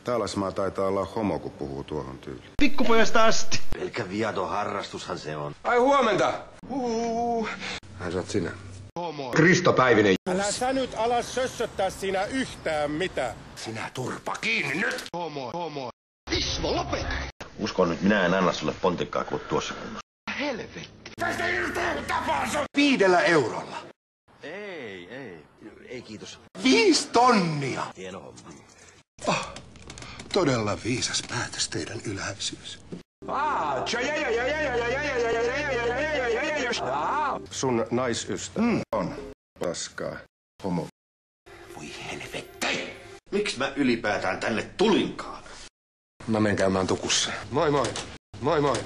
Taalasmaa taitaa olla homo, kun puhuu tuohon tyyliin. Pikkupojasta asti. Pelkkä viaton harrastushan se on. Ai huomenta! Ai sä oot sinä. Kristo Päivinen. Älä sä nyt ala sössöttää siinä yhtään mitään. Sinä turpa kiinni nyt! Homo. Ismo, lopeta! Uskon nyt, minä en anna sulle pontikkaa kuin tuossa kunnossa. Helvetti! Tästä irtoon tapansa! 5 eurolla. Ei kiitos. 5 tonnia! Hieno homma. Todella viisas päätös teidän yläisyys. Sun naisystävä on paskaa. Homo. Voi helvetti! Miksi mä ylipäätään tänne tulinkaan? Mä menen käymään tukussa. Moi moi. Moi moi.